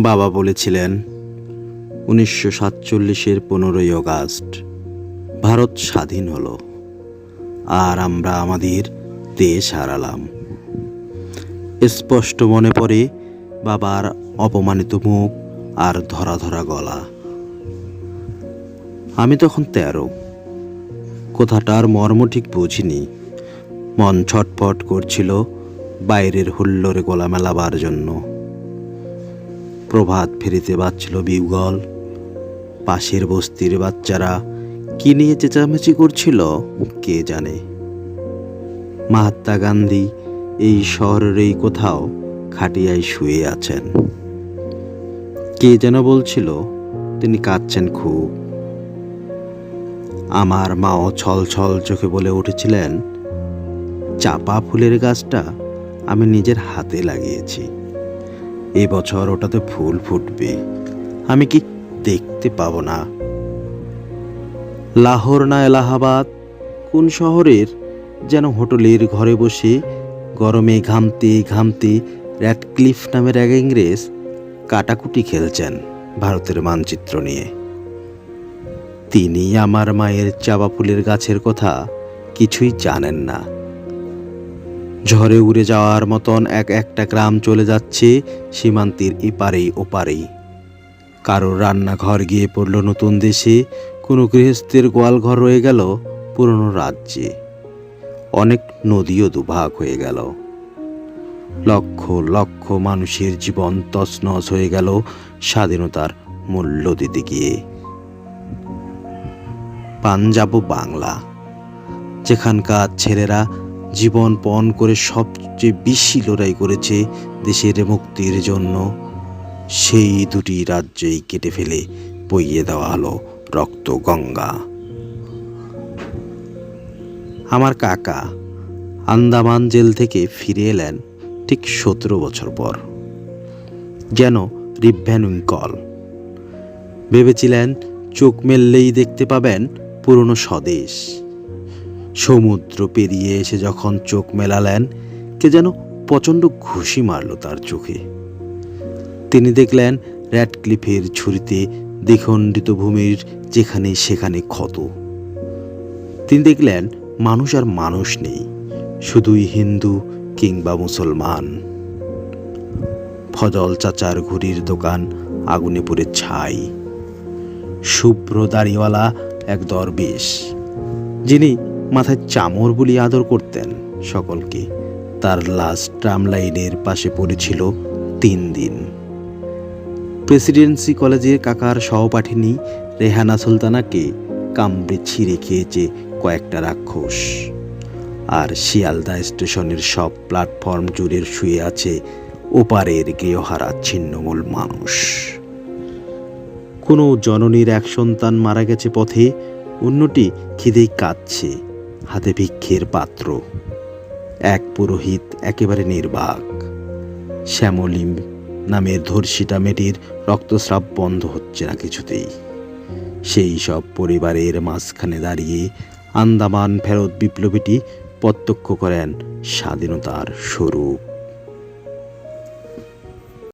বাবা বলেছিলেন 1947-এর 15ই আগস্ট ভারত স্বাধীন হলো, আর আমরা আমাদের দেশ হারালাম। স্পষ্ট মনে পড়ে বাবার অপমানিত মুখ আর ধরা ধরা গলা। আমি তখন 13। কথাটার মর্ম ঠিক বুঝিনি। মন ছটফট করছিল বাইরের হুল্লোড়ে গলা মেলাবার জন্য। প্রভাত ফেরিতে বাজছিল বিউগল। পাশের বস্তির বাচ্চারা কি নিয়ে চেঁচামেচি করছিল কে জানে। মহাত্মা গান্ধী এই শহরেরই কোথাও খাটিয়ায় শুয়ে আছেন। কে যেন বলছিল তিনি কাঁদছেন খুব। আমার মাও ছল ছল চোখে বলে উঠেছিলেন, চাপা ফুলের গাছটা আমি নিজের হাতে লাগিয়েছি, এবছর ওটাতে ফুল ফুটবে, আমি কি দেখতে পাবো না? লাহোর না এলাহাবাদ কোন শহরের যেন হোটেলের ঘরে বসে গরমে ঘামতে ঘামতে র্যাডক্লিফ নামের এক ইংরেজ কাটাকুটি খেলছেন ভারতের মানচিত্র নিয়ে। তিনি আমার মায়ের চাপা ফুলের গাছের কথা কিছুই জানেন না। ঝড়ে উড়ে যাওয়ার মতন একটা গ্রাম চলে যাচ্ছে সীমান্তের এপারেই ওপারেই। কারোর রান্নাঘর গিয়ে পড়ল নতুন দেশে, কোনো গৃহস্থের গোয়ালঘর রয়ে গেল পুরনো রাজ্যে। অনেক নদীও দুভাগ হয়ে গেল। লক্ষ লক্ষ মানুষের জীবন তছনছ হয়ে গেল স্বাধীনতার মূল্য দিতে গিয়ে। পাঞ্জাব ও বাংলা, যেখানকার ছেলেরা জীবন পণ করে সবচেয়ে বেশি লড়াই করেছে দেশের মুক্তির জন্য, সেই দুটি রাজ্যেই কেটে ফেলে বইয়ে দেওয়া হলো রক্ত গঙ্গা। আমার কাকা আন্দামান জেল থেকে ফিরে এলেন ঠিক 17 বছর পর, যেন রিভ্যানুঙ্কল। ভেবেছিলেন চোখ মেললেই দেখতে পাবেন পুরনো স্বদেশ। সমুদ্র পেরিয়ে এসে যখন চোখ মেলালেন, কে যেন প্রচণ্ড ঘুষি মারল তার চোখে। তিনি দেখলেন র্যাডক্লিফের ঝুড়িতে দ্বিখণ্ডিত ভূমির যেখানে সেখানে ক্ষত। তিনি দেখলেন মানুষ আর মানুষ নেই, শুধুই হিন্দু কিংবা মুসলমান। ফজল চাচার ঘুড়ির দোকান আগুনে পুড়ে ছাই। শুভ্র দাড়িওয়ালা এক দরবেশ, যিনি মাথায় চামর বুলিয়ে আদর করতেন সকলকে, তার লাশ ট্রাম লাইনের পাশে পড়েছিল 3 দিন। প্রেসিডেন্সি কলেজের কাকার সহপাঠিনী রেহানা সুলতানাকে কামড়ে ছিঁড়ে খেয়েছে কয়েকটা রাক্ষস। আর শিয়ালদা স্টেশনের সব প্ল্যাটফর্ম জুড়ে শুয়ে আছে ওপারের গৃহহারা ছিন্নমূল মানুষ। কোনো জননীর এক সন্তান মারা গেছে পথে, অন্যটি খিদেই কাঁদছে, হাতে ভিক্ষের পাত্র। এক পুরোহিত একেবারে নির্বাক। শ্যামলী নামের ধর্ষিতা মেয়েটির রক্তস্রাব বন্ধ হচ্ছে না কিছুতেই। সেই সব পরিবারের মাঝখানে দাঁড়িয়ে আন্দামান ফেরত বিপ্লবীটি প্রত্যক্ষ করেন স্বাধীনতার স্বরূপ।